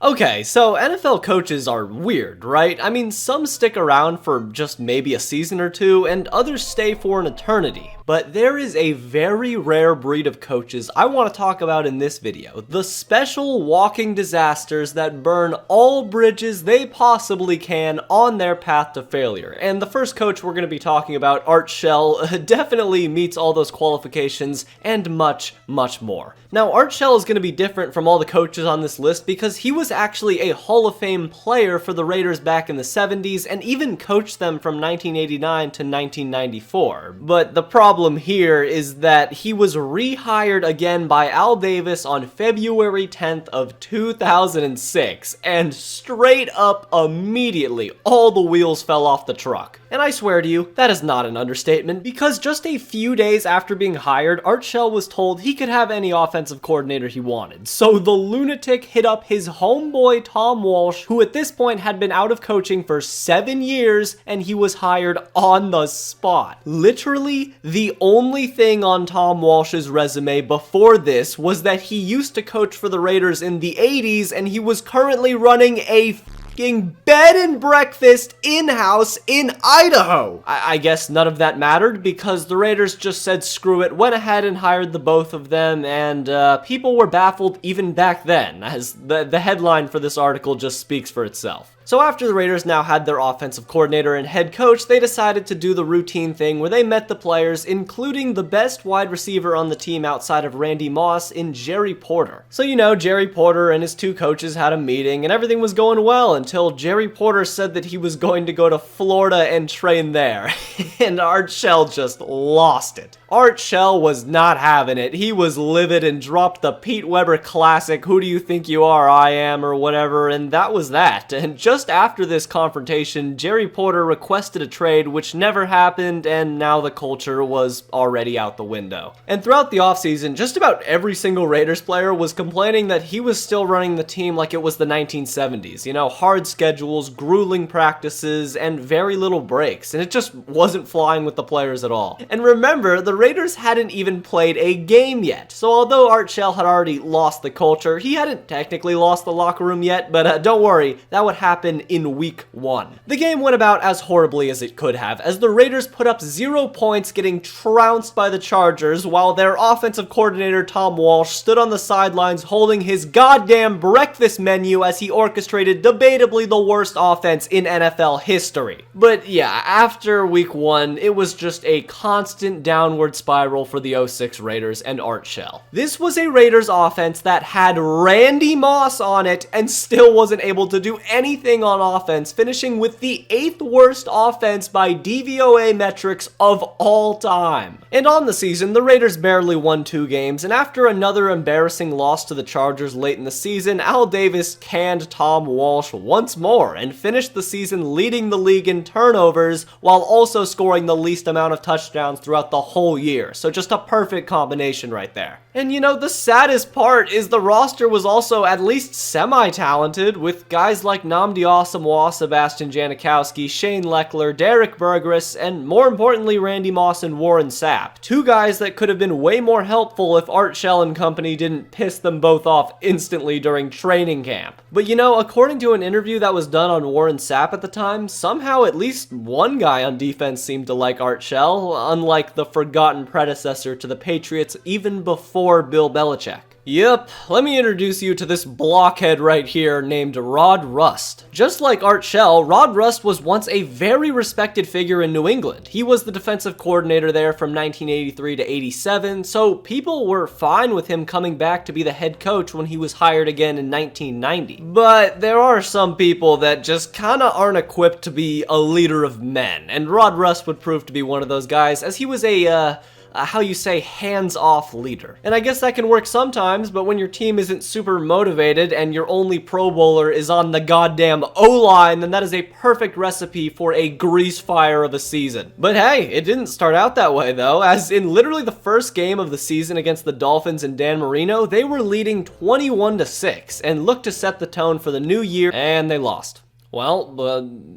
Okay, so NFL coaches are weird, right? I mean, some stick around for just maybe a season or two, and others stay for an eternity. But there is a very rare breed of coaches I want to talk about in this video. The special walking disasters that burn all bridges they possibly can on their path to failure. And the first coach we're going to be talking about, Art Shell, definitely meets all those qualifications and much, much more. Now, Art Shell is going to be different from all the coaches on this list because he was actually a Hall of Fame player for the Raiders back in the 70s and even coached them from 1989 to 1994. But the problem here is that he was rehired again by Al Davis on February 10th of 2006, and straight up immediately all the wheels fell off the truck. And I swear to you, that is not an understatement, because just a few days after being hired, Art Shell was told he could have any offensive coordinator he wanted. So the lunatic hit up his homeboy Tom Walsh, who at this point had been out of coaching for 7 years, and he was hired on the spot. Literally, the only thing on Tom Walsh's resume before this was that he used to coach for the Raiders in the 80s, and he was currently running a bed and breakfast in-house in Idaho. I guess none of that mattered because the Raiders just said screw it, went ahead and hired the both of them, and people were baffled even back then, as the headline for this article just speaks for itself. So after the Raiders now had their offensive coordinator and head coach, they decided to do the routine thing where they met the players, including the best wide receiver on the team outside of Randy Moss in Jerry Porter. So you know, Jerry Porter and his two coaches had a meeting and everything was going well until Jerry Porter said that he was going to go to Florida and train there. And Art Shell just lost it. Art Shell was not having it. He was livid and dropped the Pete Weber classic, "Who do you think you are, I am," or whatever, and that was that. And just after this confrontation, Jerry Porter requested a trade, which never happened, and now the culture was already out the window. And throughout the offseason, just about every single Raiders player was complaining that he was still running the team like it was the 1970s. You know, hard schedules, grueling practices, and very little breaks, and it just wasn't flying with the players at all. And remember, the Raiders hadn't even played a game yet, so although Art Shell had already lost the culture, he hadn't technically lost the locker room yet, but don't worry, that would happen in week 1. The game went about as horribly as it could have, as the Raiders put up 0 points, getting trounced by the Chargers, while their offensive coordinator Tom Walsh stood on the sidelines holding his goddamn breakfast menu as he orchestrated debatably the worst offense in NFL history. But yeah, after week 1, it was just a constant downward spiral for the 06 Raiders and Art Shell. This was a Raiders offense that had Randy Moss on it and still wasn't able to do anything on offense, finishing with the 8th worst offense by DVOA metrics of all time. And on the season, the Raiders barely won 2 games, and after another embarrassing loss to the Chargers late in the season, Al Davis canned Tom Walsh once more and finished the season leading the league in turnovers while also scoring the least amount of touchdowns throughout the whole year. So just a perfect combination right there. And you know, the saddest part is the roster was also at least semi-talented, with guys like Nnamdi Asomugha, Sebastian Janikowski, Shane Leckler, Derek Burgess, and more importantly, Randy Moss and Warren Sapp. 2 guys that could have been way more helpful if Art Shell and company didn't piss them both off instantly during training camp. But you know, according to an interview that was done on Warren Sapp at the time, somehow at least one guy on defense seemed to like Art Shell, unlike the forgotten predecessor to the Patriots even before Bill Belichick. Yep, let me introduce you to this blockhead right here named Rod Rust. Just like Art Shell, Rod Rust was once a very respected figure in New England. He was the defensive coordinator there from 1983 to 87, so people were fine with him coming back to be the head coach when he was hired again in 1990. But there are some people that just kinda aren't equipped to be a leader of men, and Rod Rust would prove to be one of those guys, as he was a how you say, hands-off leader. And I guess that can work sometimes, but when your team isn't super motivated and your only Pro Bowler is on the goddamn O-line, then that is a perfect recipe for a grease fire of a season. But hey, it didn't start out that way though, as in literally the first game of the season against the Dolphins and Dan Marino, they were leading 21-6 and looked to set the tone for the new year, and they lost. Well,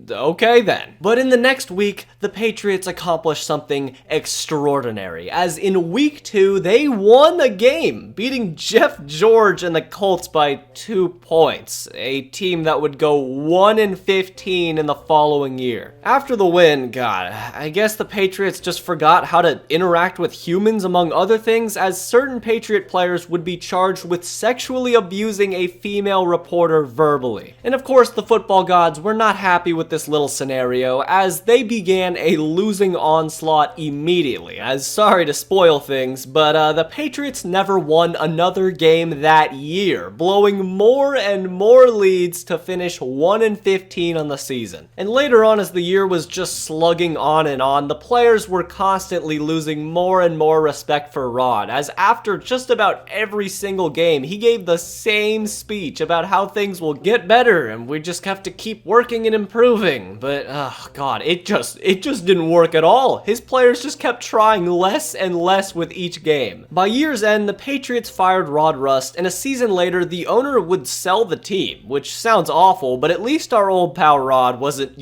okay then. But in the next week, the Patriots accomplished something extraordinary, as in week 2, they won a game, beating Jeff George and the Colts by 2 points, a team that would go 1-15 in the following year. After the win, God, I guess the Patriots just forgot how to interact with humans, among other things, as certain Patriot players would be charged with sexually abusing a female reporter verbally. And of course, the football gods were not happy with this little scenario, as they began a losing onslaught immediately. As sorry to spoil things, but the Patriots never won another game that year, blowing more and more leads to finish 1-15 on the season. And later on, as the year was just slugging on and on, the players were constantly losing more and more respect for Rod, as after just about every single game, he gave the same speech about how things will get better and we just have to keep working and improving. But oh god, it just didn't work at all. His players just kept trying less and less with each game. By year's end, the Patriots fired Rod Rust, and a season later, the owner would sell the team, which sounds awful, but at least our old pal Rod wasn't,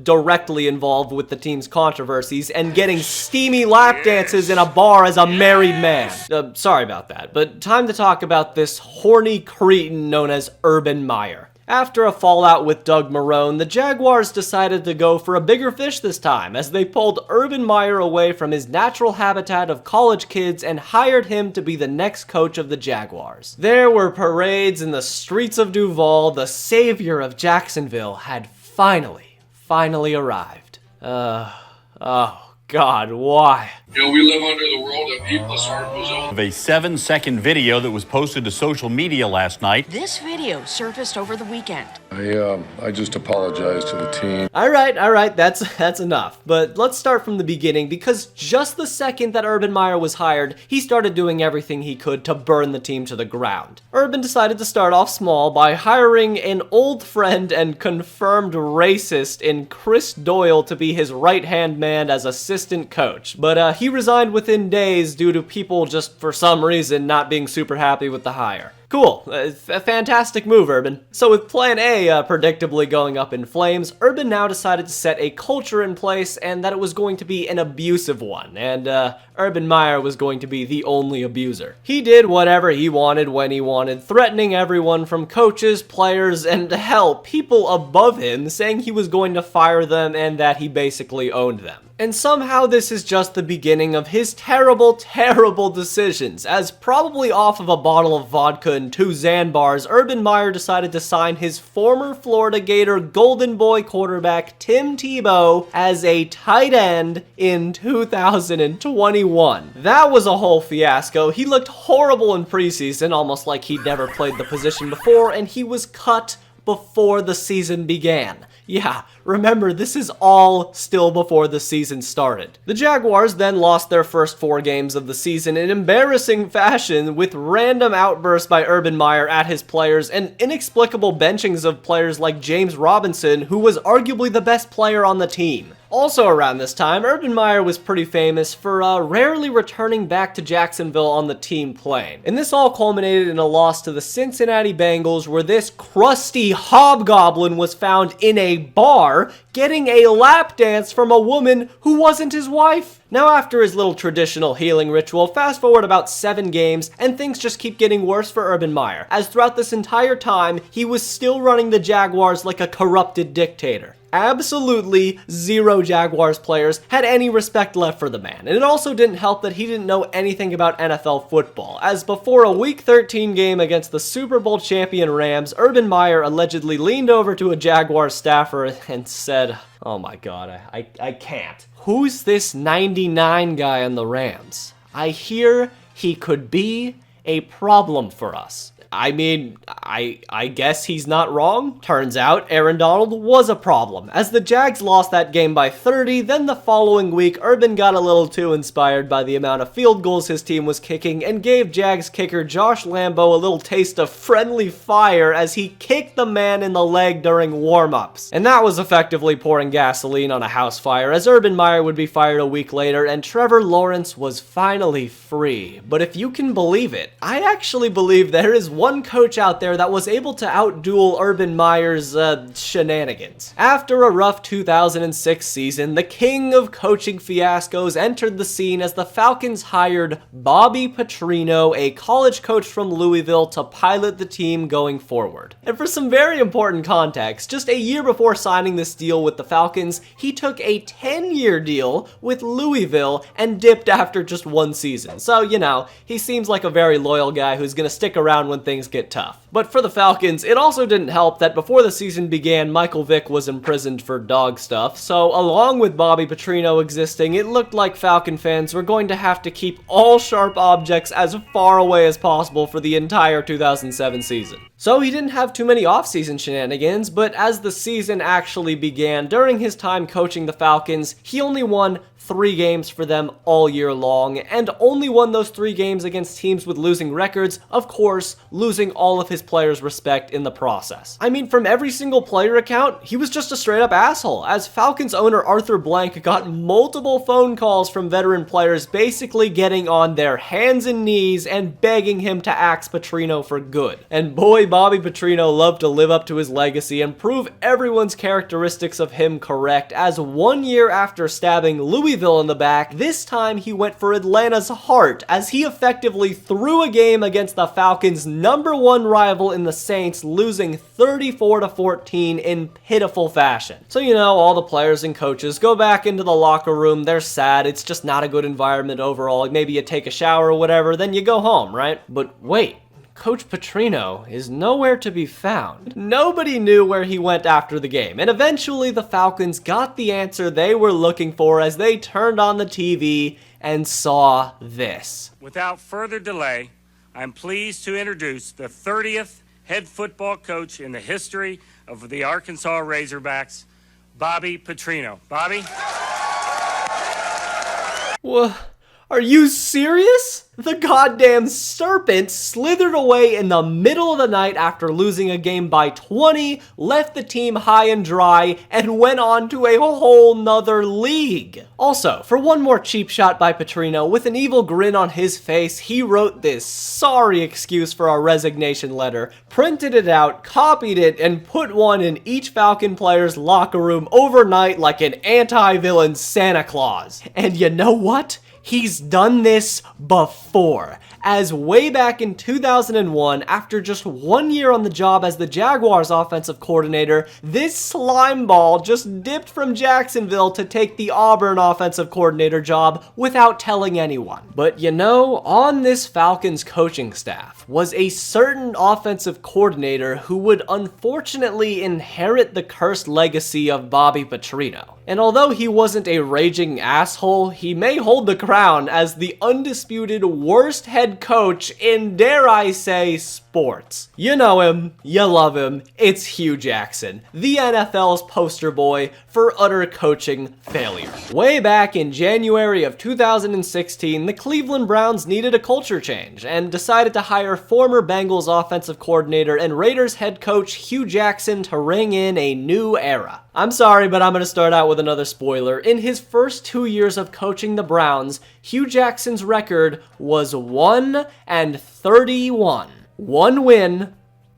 directly involved with the team's controversies and getting steamy lap dances in a bar as a married man. Sorry about that, but time to talk about this horny cretin known as Urban Meyer. After a fallout with Doug Marrone, the Jaguars decided to go for a bigger fish this time, as they pulled Urban Meyer away from his natural habitat of college kids and hired him to be the next coach of the Jaguars. There were parades in the streets of Duval. The savior of Jacksonville had finally arrived. Oh God, why? We live under the world of E plus R equals O. Of a 7-second video that was posted to social media last night. This video surfaced over the weekend. I just apologize to the team. All right, that's enough. But let's start from the beginning, because just the second that Urban Meyer was hired, he started doing everything he could to burn the team to the ground. Urban decided to start off small by hiring an old friend and confirmed racist in Chris Doyle to be his right-hand man as assistant coach. But he resigned within days due to people just for some reason not being super happy with the hire. Cool, a fantastic move, Urban. So with plan A predictably going up in flames, Urban now decided to set a culture in place, and that it was going to be an abusive one, and Urban Meyer was going to be the only abuser. He did whatever he wanted when he wanted, threatening everyone from coaches, players, and hell, people above him, saying he was going to fire them and that he basically owned them. And somehow this is just the beginning of his terrible decisions, as probably off of a bottle of vodka and 2 Xan bars, Urban Meyer decided to sign his former Florida Gator Golden Boy quarterback Tim Tebow as a tight end in 2021. That was a whole fiasco. He looked horrible in preseason, almost like he'd never played the position before, and he was cut before the season began. Yeah, remember, this is all still before the season started. The Jaguars then lost their first 4 games of the season in embarrassing fashion, with random outbursts by Urban Meyer at his players and inexplicable benchings of players like James Robinson, who was arguably the best player on the team. Also around this time, Urban Meyer was pretty famous for rarely returning back to Jacksonville on the team plane. And this all culminated in a loss to the Cincinnati Bengals, where this crusty hobgoblin was found in a bar getting a lap dance from a woman who wasn't his wife. Now, after his little traditional healing ritual, fast forward about 7 games, and things just keep getting worse for Urban Meyer, as throughout this entire time, he was still running the Jaguars like a corrupted dictator. Absolutely zero Jaguars players had any respect left for the man, and it also didn't help that he didn't know anything about NFL football, as before a Week 13 game against the Super Bowl champion Rams, Urban Meyer allegedly leaned over to a Jaguars staffer and said, "Oh my god, I can't. Who's this 99 guy on the Rams? I hear he could be a problem for us." I mean, I guess he's not wrong. Turns out Aaron Donald was a problem, as the Jags lost that game by 30. Then the following week, Urban got a little too inspired by the amount of field goals his team was kicking and gave Jags kicker Josh Lambo a little taste of friendly fire as he kicked the man in the leg during warm-ups. And that was effectively pouring gasoline on a house fire, as Urban Meyer would be fired a week later and Trevor Lawrence was finally free. But if you can believe it, I actually believe there is one one coach out there that was able to outduel Urban Meyer's shenanigans. After a rough 2006 season, the king of coaching fiascos entered the scene as the Falcons hired Bobby Petrino, a college coach from Louisville, to pilot the team going forward. And for some very important context, just a year before signing this deal with the Falcons, he took a 10-year deal with Louisville and dipped after just one season. So, you know, he seems like a very loyal guy who's gonna stick around when things get tough. But for the Falcons, it also didn't help that before the season began, Michael Vick was imprisoned for dog stuff. So along with Bobby Petrino existing, it looked like Falcon fans were going to have to keep all sharp objects as far away as possible for the entire 2007 season. So he didn't have too many offseason shenanigans, but as the season actually began, during his time coaching the Falcons, he only won 3 games for them all year long, and only won those 3 games against teams with losing records, of course, losing all of his players' respect in the process. I mean, from every single player account, he was just a straight up asshole, as Falcons owner Arthur Blank got multiple phone calls from veteran players basically getting on their hands and knees and begging him to axe Petrino for good. And boy, Bobby Petrino loved to live up to his legacy and prove everyone's characteristics of him correct, as 1 year after stabbing Louisville in the back, this time he went for Atlanta's heart, as he effectively threw a game against the Falcons' #1 rival in the Saints, losing 34-14 in pitiful fashion. So, you know, all the players and coaches go back into the locker room, they're sad, it's just not a good environment overall, maybe you take a shower or whatever, then you go home, right? But wait, Coach Petrino is nowhere to be found. Nobody knew where he went after the game, and eventually the Falcons got the answer they were looking for as they turned on the TV and saw this. Without further delay, I'm pleased to introduce the 30th head football coach in the history of the Arkansas Razorbacks, Bobby Petrino. Bobby? What? Are you serious? The goddamn serpent slithered away in the middle of the night after losing a game by 20, left the team high and dry, and went on to a whole nother league. Also, for one more cheap shot by Petrino, with an evil grin on his face, he wrote this sorry excuse for our resignation letter, printed it out, copied it, and put one in each Falcon player's locker room overnight like an anti-villain Santa Claus. And you know what? He's done this before, as way back in 2001, after just 1 year on the job as the Jaguars offensive coordinator, this slime ball just dipped from Jacksonville to take the Auburn offensive coordinator job without telling anyone. But you know, on this Falcons coaching staff was a certain offensive coordinator who would unfortunately inherit the cursed legacy of Bobby Petrino. And although he wasn't a raging asshole, he may hold the crown as the undisputed worst head coach in, dare I say, sports. You know him, you love him, it's Hue Jackson, the NFL's poster boy for utter coaching failure. Way back in January of 2016, the Cleveland Browns needed a culture change and decided to hire former Bengals offensive coordinator and Raiders head coach Hue Jackson to ring in a new era. I'm sorry, but I'm going to start out with another spoiler. In his first 2 years of coaching the Browns, Hue Jackson's record was 1-31. 1 win,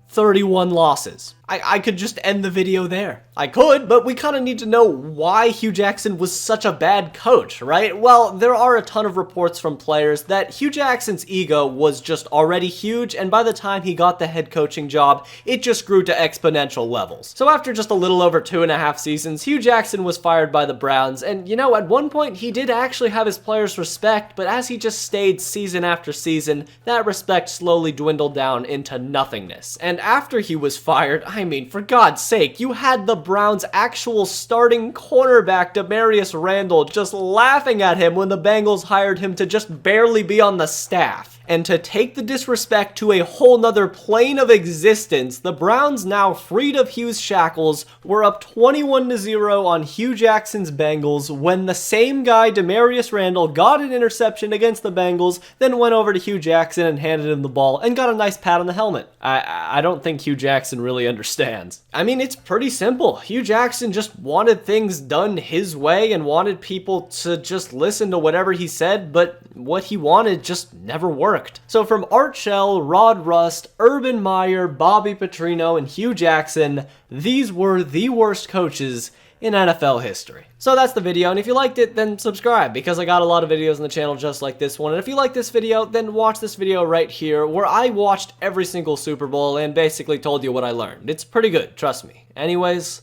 31 losses. I could just end the video there. I could, but we kind of need to know why Hue Jackson was such a bad coach, right? Well, there are a ton of reports from players that Hue Jackson's ego was just already huge, and by the time he got the head coaching job, it just grew to exponential levels. So after just a little over 2.5 seasons, Hue Jackson was fired by the Browns, and you know, at one point he did actually have his players' respect, but as he just stayed season after season, that respect slowly dwindled down into nothingness. And after he was fired, I mean, for God's sake, you had the Browns' actual starting cornerback, Demarius Randall, just laughing at him when the Bengals hired him to just barely be on the staff. And to take the disrespect to a whole nother plane of existence, the Browns, now freed of Hue's shackles, were up 21-0 on Hue Jackson's Bengals when the same guy, Demarius Randall, got an interception against the Bengals, then went over to Hue Jackson and handed him the ball and got a nice pat on the helmet. I don't think Hue Jackson really understands. I mean, it's pretty simple. Hue Jackson just wanted things done his way and wanted people to just listen to whatever he said, but what he wanted just never worked. worked. So from Art Shell, Rod Rust, Urban Meyer, Bobby Petrino, and Hue Jackson, these were the worst coaches in NFL history. So that's the video, and if you liked it, then subscribe, because I got a lot of videos on the channel just like this one. And if you like this video, then watch this video right here, where I watched every single Super Bowl and basically told you what I learned. It's pretty good, trust me. Anyways,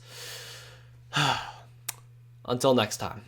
until next time.